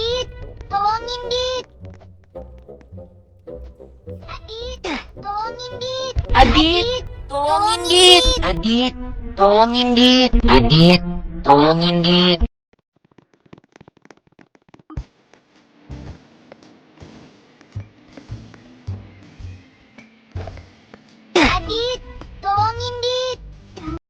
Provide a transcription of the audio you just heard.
Adit, tolongin Dit. Adit, tolongin Dit. Adit, tolongin Dit. Adit, tolongin Dit. Adit, tolongin Dit. Adit, tolongin Dit.